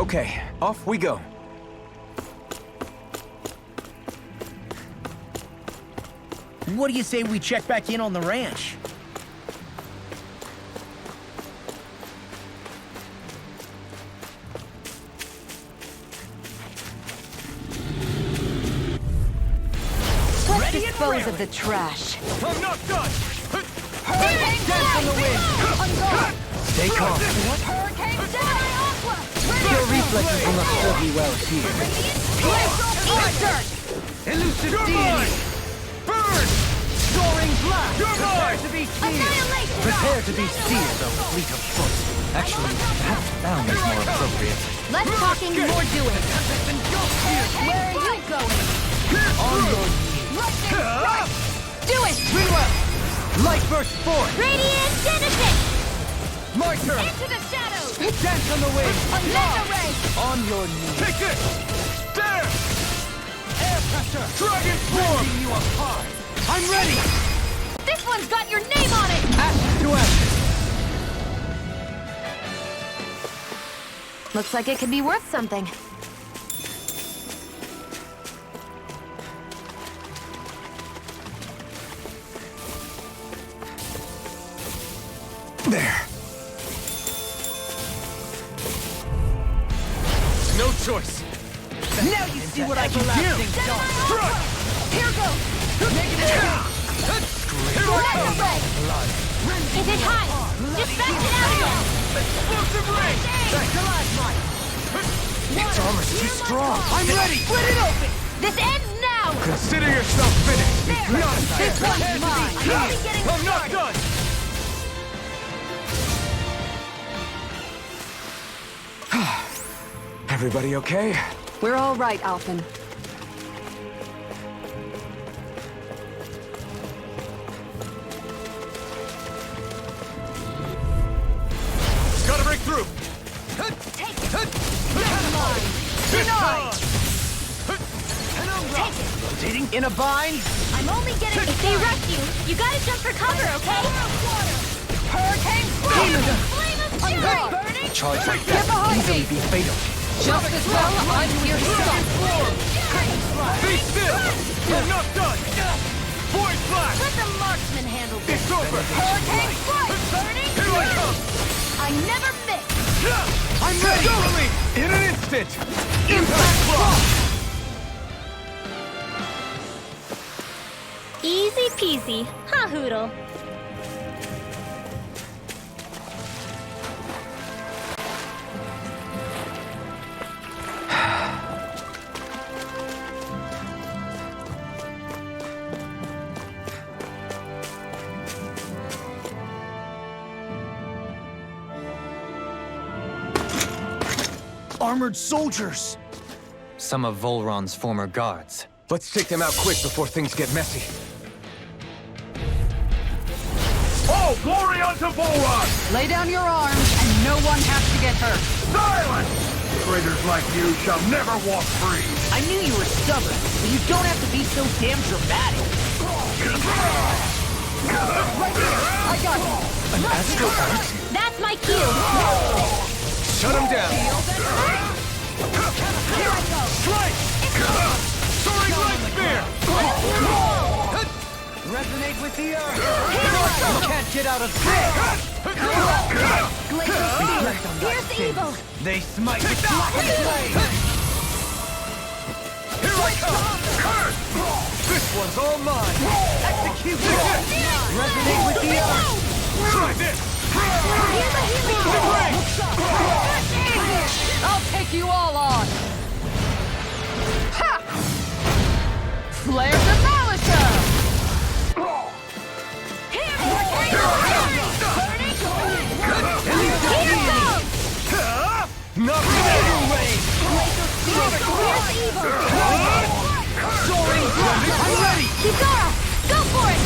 Okay, off we go. What do you say we check back in on the ranch? Let's dispose of the trash. I'm not done! Hurricane Dance on the wind! Stay calm. Hurricane Your reflexes will not serve you well here. Elusive deity! Burn! Soaring blast! Prepare to be seared! Prepare to be seared, though fleet of foot. Actually, perhaps bound is more appropriate. Less talking, more doing. Where are you going? On your knees. Do it! Rinwell! Light burst forth! Radiant Genesis! My turn! Into the shadows! Dance on the wind! Mega ray! On your knees! Take this! There! Air pressure! Dragon form! You apart! I'm ready! This one's got your name on it! Ashes to ashes! Looks like it could be worth something. There. No choice. Now you see what I can do! Strike! Here goes! Mega ray! Is it high? Just back it out again! Explosive ray! Its armor's too strong. I'm ready! Split it open! This ends now! Consider yourself finished. There. Not This one's mine! I'm only getting I'm not started! done! Everybody okay? We're all right, Alphen. Gotta break through! Take it! Never mind! Denied! Take it! Rotating in a bind? I'm only getting... If they rush you, you gotta jump for cover, okay? Hurricane Flame! Flame of Fury! Burning! Charge like Get that behind easily me. be fatal. Just as well, I'm here to stop. Be still! I'm not done! Void flash! Let the marksman handle this. It's over! Hurricane Flight! Burning! Here I come! I never miss! I'm ready! In an instant! Impact block! Easy peasy. Ha hoodle. Armored soldiers! Some of Volron's former guards. Let's take them out quick before things get messy. All glory unto Volron! Lay down your arms, and no one has to get hurt. Silence! Traitors like you shall never walk free! I knew you were stubborn, but you don't have to be so damn dramatic. I got you. An astral art? That's my cue. Shut him down! Here I go. Strike! Soaring light spear! Resonate with the earth! You can't get out of this! Glacial Steamer. Here's evil. They smite with black and flame! Here I come! This one's all mine! Execute it! Resonate with the earth! Try this! Here's a healing Ray! I'll take you all on. Ha! Flare the Malisa! Here goes. Not Here's evil. Soaring blast! I'm ready! Kizara, go for it.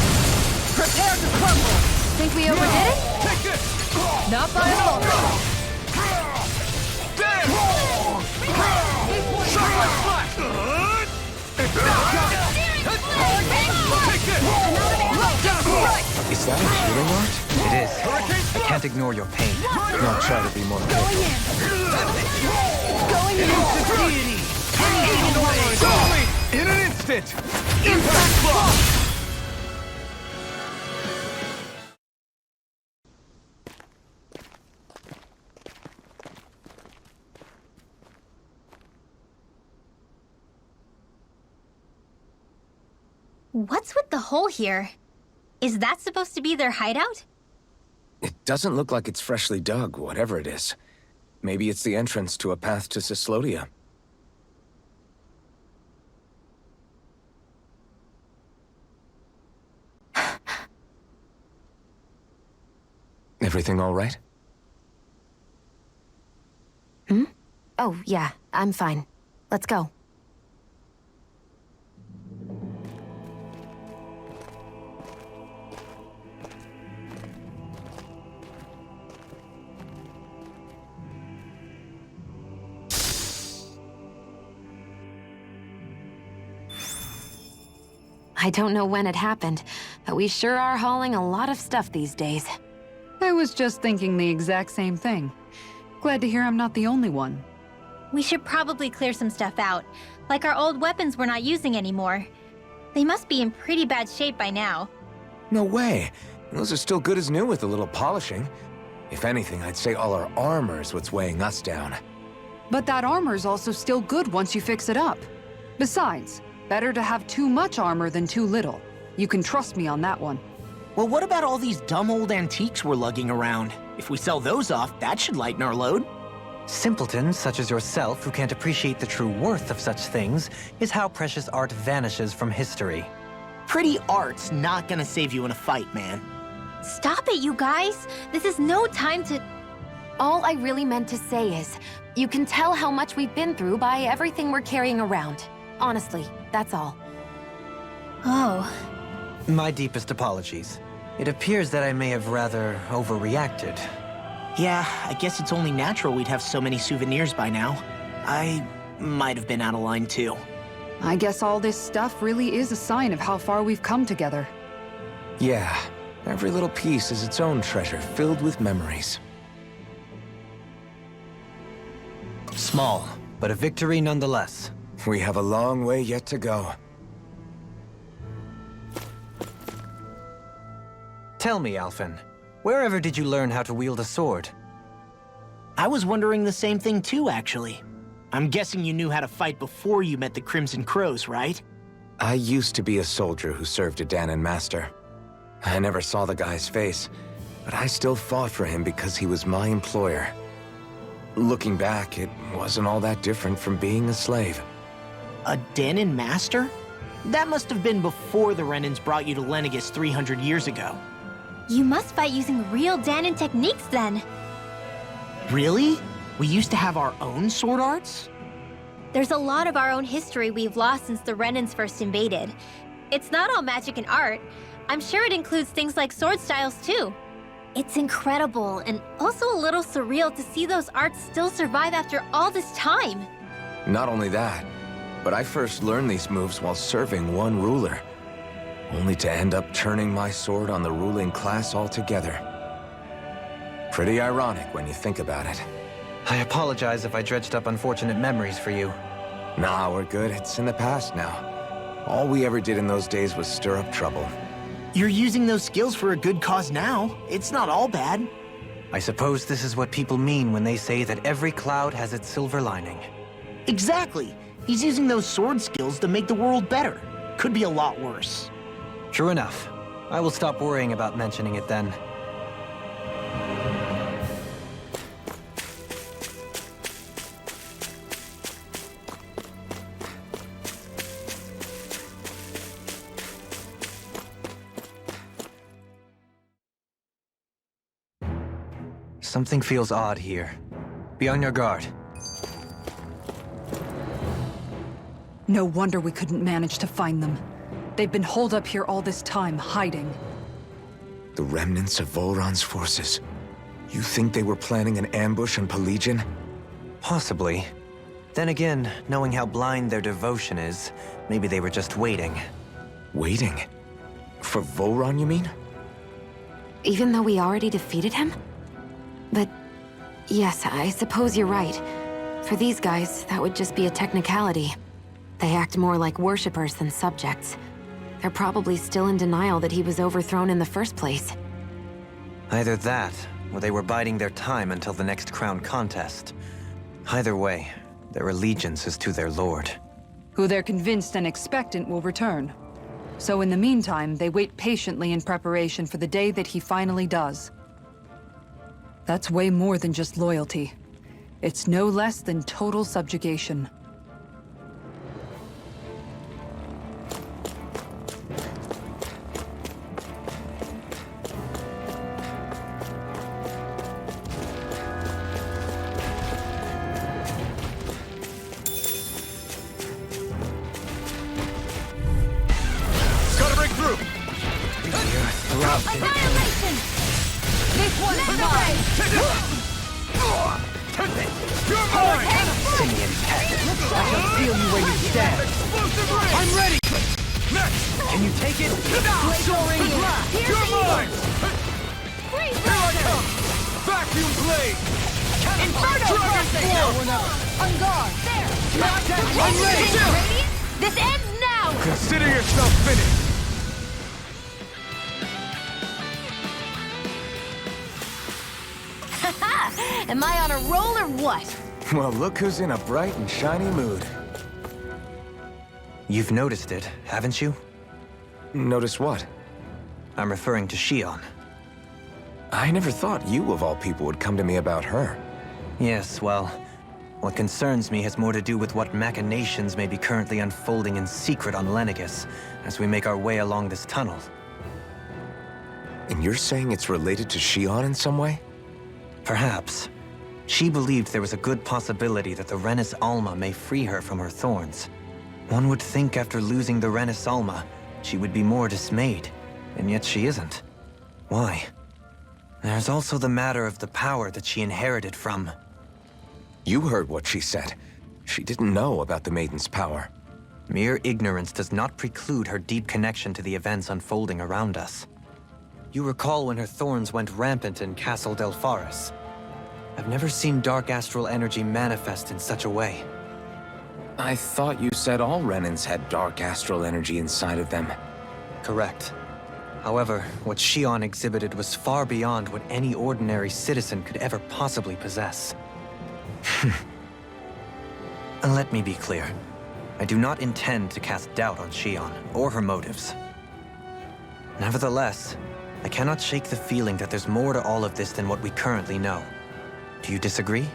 Prepare to crumble. Think we overdid it? Take this! Not by a long shot. Damn! Sunlight flash! It's not done! Take this! Just right. Is that a healing art? It is. I can't ignore your pain. I'll try to be more careful. Going in. Deity! In an instant! Impact block! What's with the hole here? Is that supposed to be their hideout? It doesn't look like it's freshly dug, whatever it is. Maybe it's the entrance to a path to Cyslodia. Everything all right? Oh, yeah, I'm fine. Let's go. I don't know when it happened, but we sure are hauling a lot of stuff these days. I was just thinking the exact same thing. Glad to hear I'm not the only one. We should probably clear some stuff out, like our old weapons we're not using anymore. They must be in pretty bad shape by now. No way. Those are still good as new with a little polishing. If anything, I'd say all our armor is what's weighing us down. But that armor's also still good once you fix it up. Besides, better to have too much armor than too little. You can trust me on that one. Well, what about all these dumb old antiques we're lugging around? If we sell those off, that should lighten our load. Simpletons such as yourself who can't appreciate the true worth of such things is how precious art vanishes from history. Pretty art's not gonna save you in a fight, man. Stop it, you guys! This is no time to... All I really meant to say is, you can tell how much we've been through by everything we're carrying around. Honestly, that's all. Oh. My deepest apologies. It appears that I may have rather overreacted. Yeah, I guess it's only natural we'd have so many souvenirs by now. I might have been out of line too. I guess all this stuff really is a sign of how far we've come together. Yeah, every little piece is its own treasure filled with memories. Small, but a victory nonetheless. We have a long way yet to go. Tell me, Alphen, wherever did you learn how to wield a sword? I was wondering the same thing too, actually. I'm guessing you knew how to fight before you met the Crimson Crows, right? I used to be a soldier who served a Dahna master. I never saw the guy's face, but I still fought for him because he was my employer. Looking back, it wasn't all that different from being a slave. A Dahna master? That must have been before the Renans brought you to Lenegis 300 years ago. You must fight using real Dahnan techniques then. Really? We used to have our own sword arts? There's a lot of our own history we've lost since the Renans first invaded. It's not all magic and art. I'm sure it includes things like sword styles too. It's incredible and also a little surreal to see those arts still survive after all this time. Not only that, but I first learned these moves while serving one ruler, only to end up turning my sword on the ruling class altogether. Pretty ironic when you think about it. I apologize if I dredged up unfortunate memories for you. Nah, we're good. It's in the past now. All we ever did in those days was stir up trouble. You're using those skills for a good cause now. It's not all bad. I suppose this is what people mean when they say that every cloud has its silver lining. Exactly. He's using those sword skills to make the world better. Could be a lot worse. True enough. I will stop worrying about mentioning it then. Something feels odd here. Be on your guard. No wonder we couldn't manage to find them. They've been holed up here all this time, hiding. The remnants of Volron's forces. You think they were planning an ambush on Pelagian? Possibly. Then again, knowing how blind their devotion is, maybe they were just waiting. Waiting? For Volron, you mean? Even though we already defeated him? But yes, I suppose you're right. For these guys, that would just be a technicality. They act more like worshippers than subjects. They're probably still in denial that he was overthrown in the first place. Either that, or they were biding their time until the next crown contest. Either way, their allegiance is to their lord. Who they're convinced and expectant will return. So in the meantime, they wait patiently in preparation for the day that he finally does. That's way more than just loyalty. It's no less than total subjugation. Annihilation! This one's mine! You're mine! Simian pet. I shall feel you where you stand. I'm ready! Next! Can you take it? Soaring blast! You're mine! Here I come! Vacuum blade! Inferno Dragon Blessing! Force! On guard! There! I'm ready! This ends now! Consider yourself finished! Am I on a roll or what? Well, look who's in a bright and shiny mood. You've noticed it, haven't you? Notice what? I'm referring to Shion. I never thought you, of all people, would come to me about her. Yes, well, what concerns me has more to do with what machinations may be currently unfolding in secret on Lenegis as we make our way along this tunnel. And you're saying it's related to Shion in some way? Perhaps. She believed there was a good possibility that the Renis Alma may free her from her thorns. One would think after losing the Renis Alma, she would be more dismayed, and yet she isn't. Why? There's also the matter of the power that she inherited from... You heard what she said. She didn't know about the Maiden's power. Mere ignorance does not preclude her deep connection to the events unfolding around us. You recall when her thorns went rampant in Castle Delpharis. I've never seen dark astral energy manifest in such a way. I thought you said all Renans had dark astral energy inside of them. Correct. However, what Shion exhibited was far beyond what any ordinary citizen could ever possibly possess. And let me be clear. I do not intend to cast doubt on Shion or her motives. Nevertheless, I cannot shake the feeling that there's more to all of this than what we currently know. Do you disagree?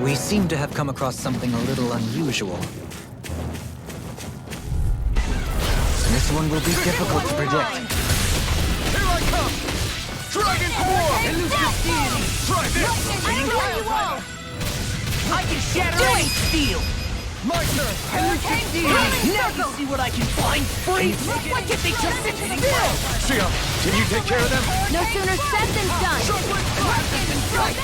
We seem to have come across something a little unusual. This one will be difficult to predict. Here I come! Dragon Force! Try this! I can shatter any steel! My turn! Now you see what I can find! Freeze! What if they just sit in Shion, can you take care of them? No sooner said than done!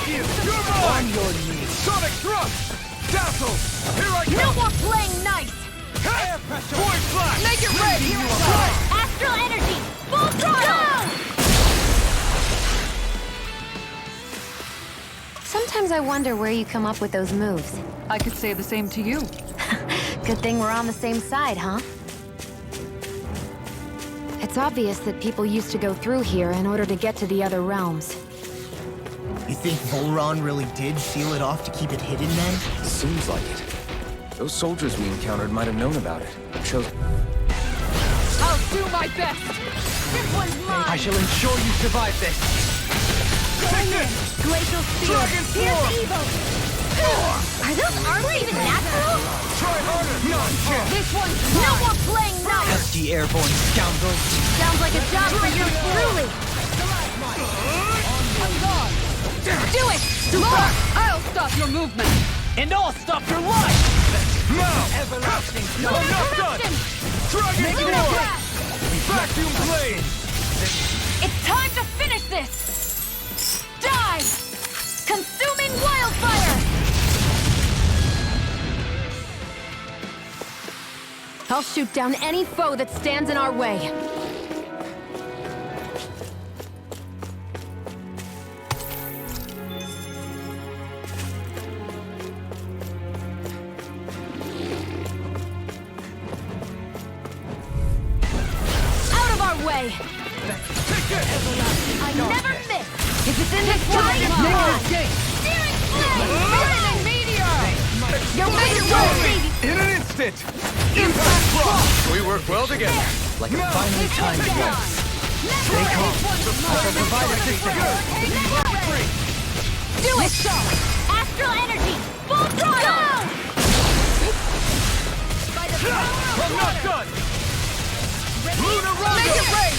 You're mine! On your knees! Sonic Thrust! Dazzle! Here I come! No more playing nice! Air pressure! Void Flash! Make it ready! Astral energy! Full throttle! Sometimes I wonder where you come up with those moves. I could say the same to you. Good thing we're on the same side, huh? It's obvious that people used to go through here in order to get to the other realms. You think Volron really did seal it off to keep it hidden then? Seems like it. Those soldiers we encountered might have known about it. I'll do my best! This one's mine! I shall ensure you survive this! Take this! Glacial Spear! Dragon Here's Force! evil! Are those armor even natural? Try harder! Non-chance! This one's no more playing nice! Pesky airborne scoundrels! Sounds like a job for you truly! Do it! More! I'll stop your movement! And I'll stop your life! Now! Everlasting I'm not done! Dragon Force! Vacuum blade! It's time to finish this! I'll shoot down any foe that stands in our way. Out of our way! I never miss! If it's in this way, Searing flame! Burning meteor! You're made it way! In an instant! Impact block! We work well together. Like a finely timed blast. Stay calm. I shall provide assistance. Do it! Astral energy! Full throttle! By the power of I'm not done! Luna Make Rondo! it rain!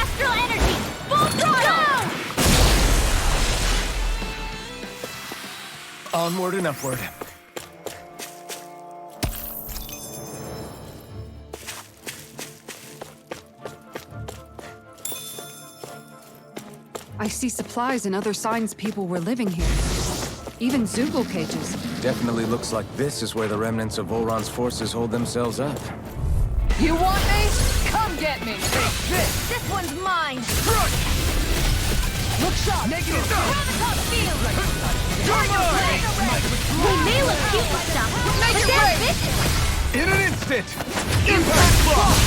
Astral energy! Full throttle! Onward and upward. I see supplies and other signs people were living here. Even Zoogle cages. Definitely looks like this is where the remnants of Volron's forces hold themselves up. You want me? Come get me! This one's mine! Look sharp! Negative! Robocock field! You're mine! We may look cute and stuff, but they're vicious! In an instant! Impact block!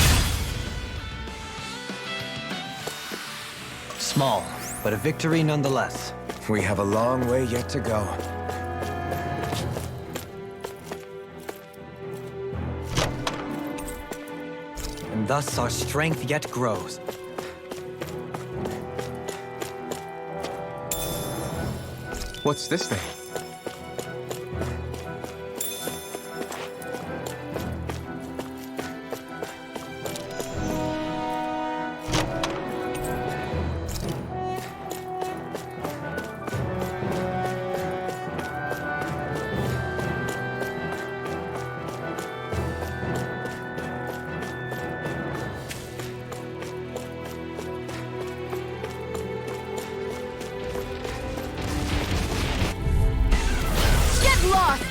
Small, but a victory nonetheless. We have a long way yet to go. And thus our strength yet grows. What's this thing? Lost!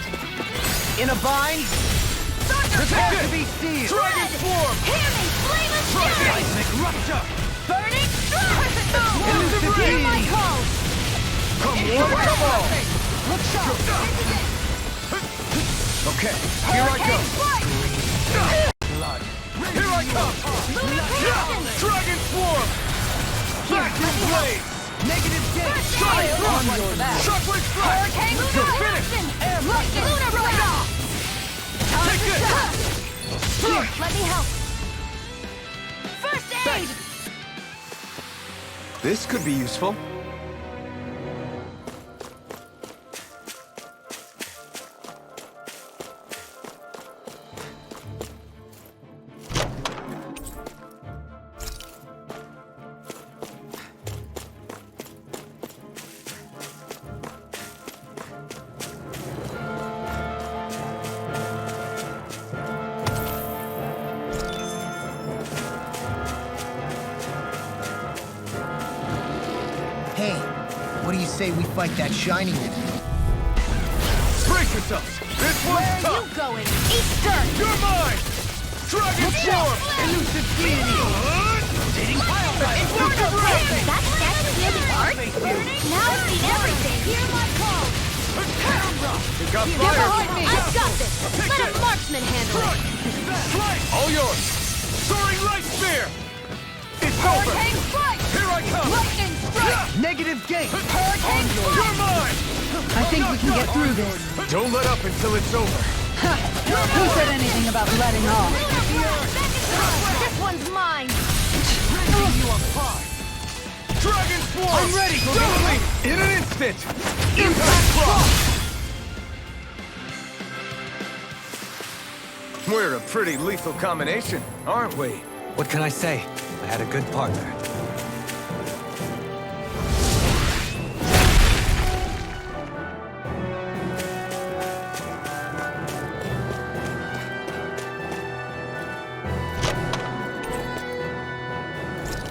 In a bind? Prepare to be seized! Dragon Swarm! Healing flame of fury! Seismic Rupture! Burning strike! Elusive Hear my Beam! call! Come one, come all! Look sharp! Okay, here I go! Strike! Blood! Here I come! Lunar Dragon Swarm! Vacuum Blaze! Negative gate! Sonic Thrust! Shockwave Strike! Hurricane Finish! Lightning! Lunar Blade! Take this! Here, let me help! First aid! This could be useful. Hey, what do you say we fight that shiny one? Brace yourselves! This one's Where are tough! you going? Eat dirt! You're mine! Dragon Swarm! Elusive Deity! Rotating Pile Drive! Explosive Ray! Is that statue wielding art? Now I see everything! Hear my call! It got Get fire! behind me! I've got this! Let a marksman handle it! Slice! All yours! Soaring Light Spear! It's over! Hurricane strike! Here I come! Lightning strike! Negative gate! Hurricane strike! You're mine! I think we can get through this. Don't let up until it's over. Who said anything about letting off? This one's mine! You on par! Dragon Swarm! I'm ready! Totally! In an instant! Impact block! We're a pretty lethal combination, aren't we? What can I say? I had a good partner.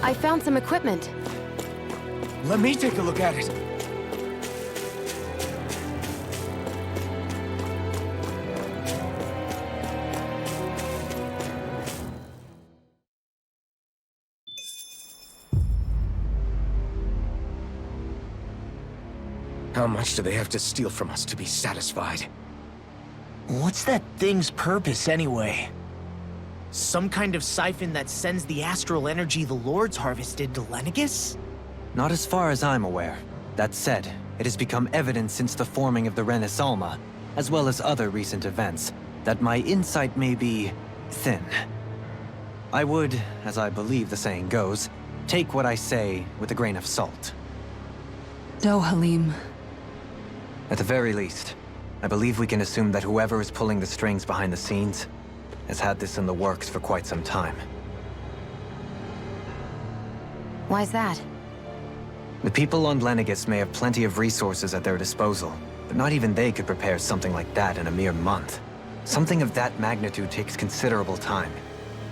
I found some equipment. Let me take a look at it. How much do they have to steal from us to be satisfied? What's that thing's purpose, anyway? Some kind of siphon that sends the astral energy the Lords harvested to Lenegis? Not as far as I'm aware. That said, it has become evident since the forming of the Renis Alma, as well as other recent events, that my insight may be thin. I would, as I believe the saying goes, take what I say with a grain of salt. Halim. At the very least, I believe we can assume that whoever is pulling the strings behind the scenes has had this in the works for quite some time. Why's that? The people on Lenegis may have plenty of resources at their disposal, but not even they could prepare something like that in a mere month. Something of that magnitude takes considerable time,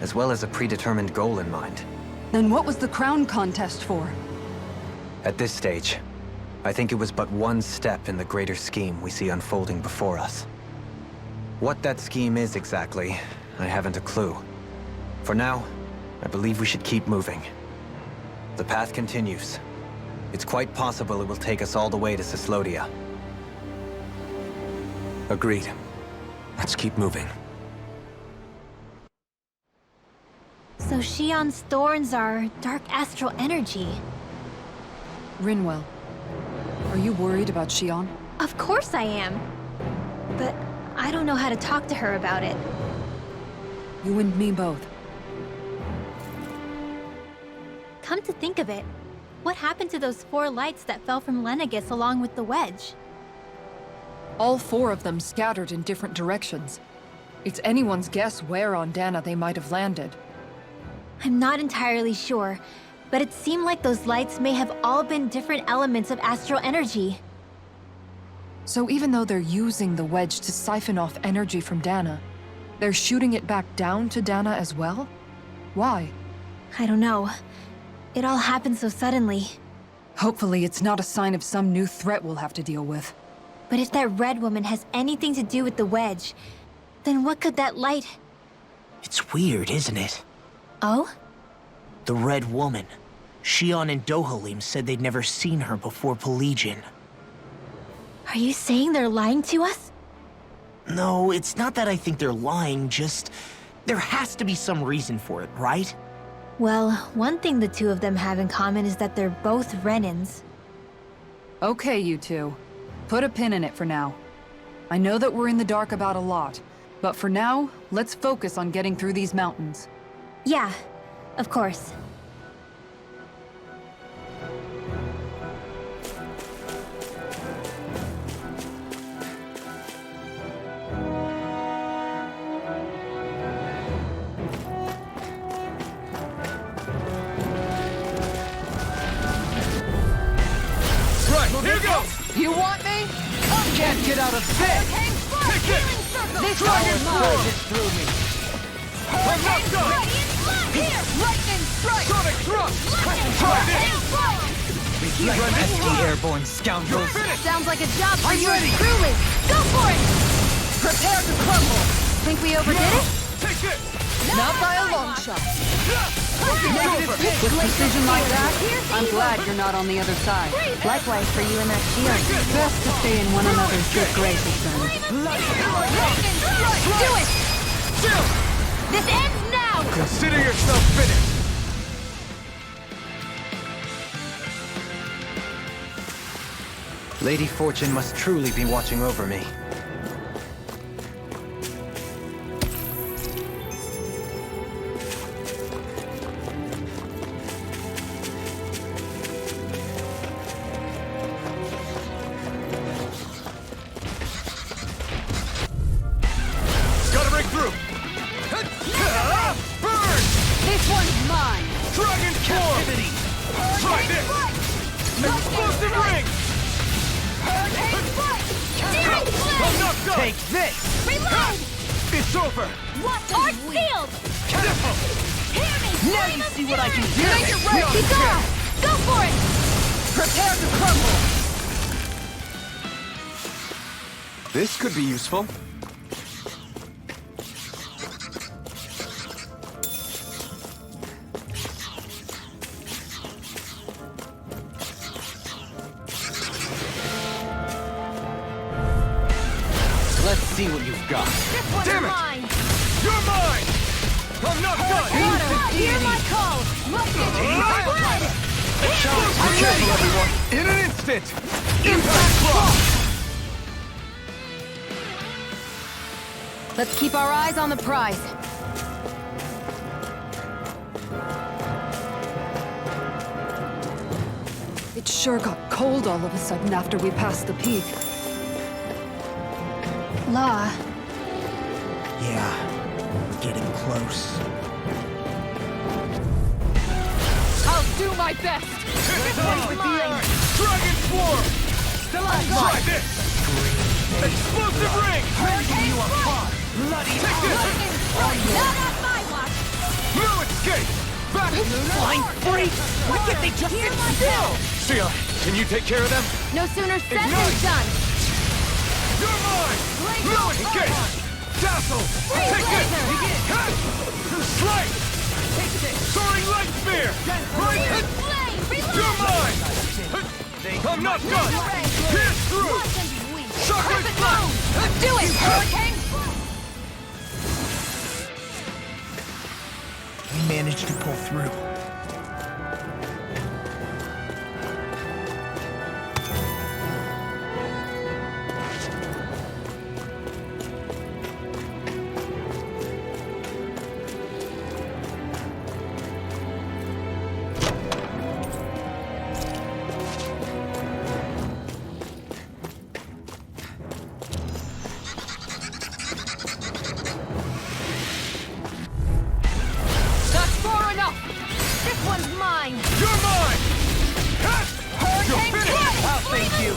as well as a predetermined goal in mind. Then what was the crown contest for? At this stage, I think it was but one step in the greater scheme we see unfolding before us. What that scheme is exactly, I haven't a clue. For now, I believe we should keep moving. The path continues. It's quite possible it will take us all the way to Cyslodia. Agreed. Let's keep moving. So Shion's thorns are dark astral energy. Rinwell. Are you worried about Shion? Of course I am. But I don't know how to talk to her about it. You and me both. Come to think of it, what happened to those 4 lights that fell from Lenegis along with the wedge? All 4 of them scattered in different directions. It's anyone's guess where on Dahna they might have landed. I'm not entirely sure, but it seemed like those lights may have all been different elements of astral energy. So even though they're using the wedge to siphon off energy from Dahna, they're shooting it back down to Dahna as well? Why? I don't know. It all happened so suddenly. Hopefully it's not a sign of some new threat we'll have to deal with. But if that red woman has anything to do with the wedge, then what could that light... It's weird, isn't it? Oh? The Red Woman. Shion and Dohalim said they'd never seen her before Pelagian. Are you saying they're lying to us? No, it's not that I think they're lying, just... there has to be some reason for it, right? Well, one thing the two of them have in common is that they're both Renins. Okay, you two. Put a pin in it for now. I know that we're in the dark about a lot, but for now, let's focus on getting through these mountains. Yeah, of course. Right, here goes! You want me? Can't get out of bed! Take it! This Dragon one Sword! Through me! I'm not done! Lightning strike! Sonic Thrust! Try this! SD airborne scoundrels! Sounds like a job for I'm you ready. truly! Go for it! Prepare to crumble! Think we overdid it? Take it! Not by a long shot. Negative hit! With precision like that, I'm glad you're not on the other side. Likewise for you and that shield. Best to stay in one another's good graces then. Do it! This ends now! Consider yourself finished! Lady Fortune must truly be watching over me. Gotta break through! Burn! This one's mine! Dragon Captivity! Try this! Explosive ring! I'm not done! Take this! Reload! It's over! Arc field! Catapult! Now you see what I can do! Make it right! Keep going! Go for it! Prepare to crumble! This could be useful. see what you've got. This one's Damn it! mine! You're mine! I'm not done! Hear my call! Look at Be careful, everyone! In an instant! Impact block! Let's keep our eyes on the prize. It sure got cold all of a sudden after we passed the peak. Law. Yeah, we're getting close. I'll do my best! Dragon Swarm! Try this! Explosive ring! Taking you apart! Bloody Take this! Not on my watch! No escape! Back! Flying freak! Why can't they just sit still? Sia, can you take care of them? No sooner said than Ignite! done. You're mine! No escape! Dazzle! Take this! Cut! Slice! Soaring Light Spear! Right! You're mine! I'm not done! Pierce through! Shockwave Blast! Do it, Hurricane! We managed to pull through. That's far enough! This one's mine! You're mine! Cut! You're finished! I'll thank you!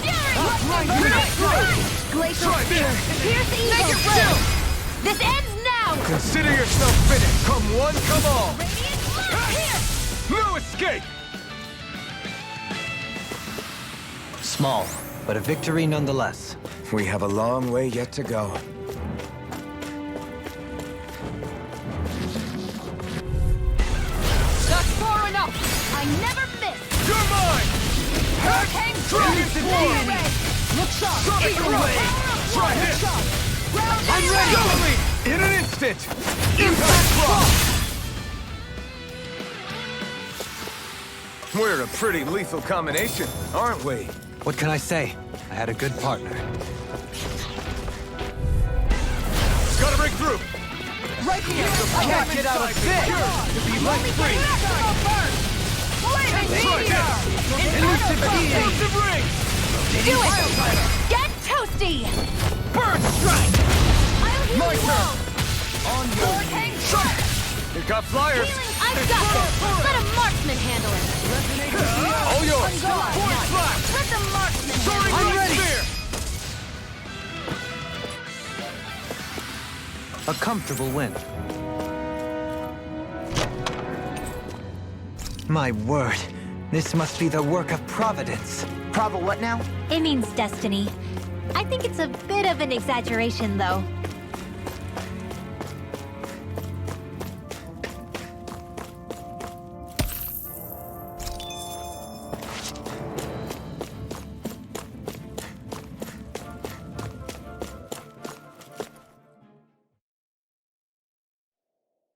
Glacial Try Spear! this! Pierce Eagle! This ends now! Consider yourself finished! Come one, come all! Radiant Blast! Here! No escape! Small, but a victory nonetheless. We have a long way yet to go. That's far enough! I never miss! You're mine! Hurricane Dragon Blast! Swarm! Look sharp! Sonic Rush! Try this! I'm ready! Double in an instant! Impact block! We're a pretty lethal combination, aren't we? What can I say? I had a good partner. Gotta break through! Right here! I can't get out of this! To be light free! Flaming Try meteor! this! Explosive ring! Do it! Get toasty! Burn strike! I'll heal My you turn. all! On your Hurricane Blast! You got flyers! I've got this! Let a marksman handle it! All yours! Force blast! Let the marksman Soaring handle it! Light Spear! A comfortable win. My word, this must be the work of Providence. Prava what now? It means destiny. I think it's a bit of an exaggeration, though.